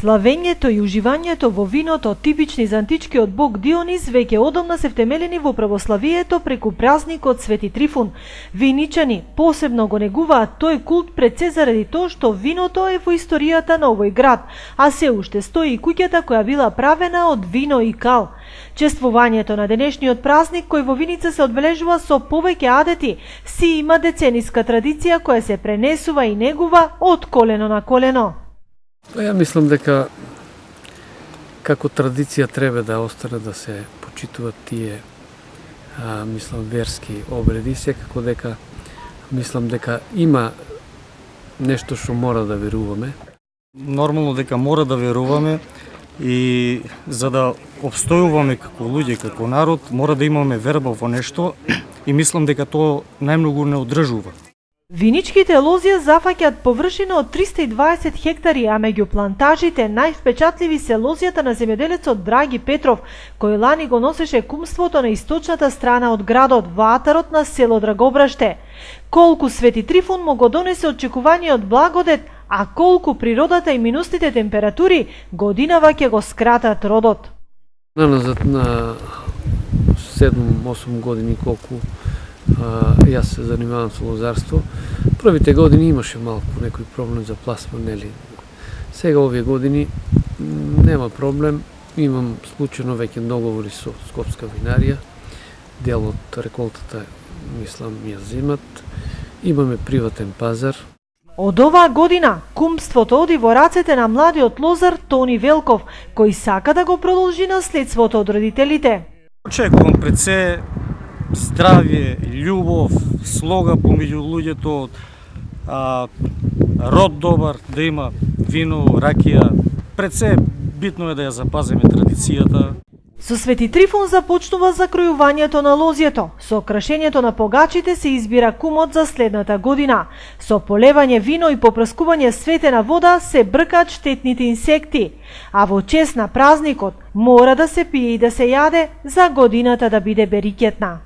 Славењето и уживањето во виното, типични за античкиот бог Дионис, веќе одамна се втемелени во православието преку празникот Свети Трифун. Виничани посебно го негуваат тој култ пред се заради тоа што виното е во историјата на овој град, а се уште стои и куќата која била правена од вино и кал. Чествувањето на денешниот празник, кој во Виница се одбележува со повеќе адети, си има децениска традиција која се пренесува и негува од колено на колено. Ја мислам дека како традиција треба да остане да се почитуваат тие мислам верски обреди, секако дека мислам дека има нешто што мора да веруваме. Нормално дека мора да веруваме и за да обстојуваме како луѓе, како народ, мора да имаме верба во нешто и мислам дека тоа најмногу не одржува. Виничките лозија зафаќаат површина од 320 хектари, а меѓу плантажите највпечатливи се лозјата на земјоделецот Драги Петров, кој лани го носеше кумството на источната страна од градот во атарот на село Драгобраште. Колку Свети Трифун му го донесе очекуваниот благодет, а колку природата и минустите температури годинава ќе го скратат родот. Назад на 7-8 години колку јас се занимавам со лозарство. Првите години имаше малку некој проблем за пласман, нели. Сега овие години нема проблем. Имам случајно веќе договори со Скопска винарија. Дел од реколтата, мислам, ја земат. Имаме приватен пазар. Од оваа година кумството оди во рацете на младиот лозар Тони Велков, кој сака да го продолжи наследството од родителите. Очекувам пред се здравје, љубов, слога помеѓу луѓето, род добар, да има вино, ракија. Пред се битно е да ја запазиме традицијата. Со Свети Трифун започнува закројувањето на лозјето. Со крашењето на погачите се избира кумот за следната година. Со полевање вино и попрскување светена вода се бркаат штетните инсекти. А во чест на празникот мора да се пие и да се јаде за годината да биде берикетна.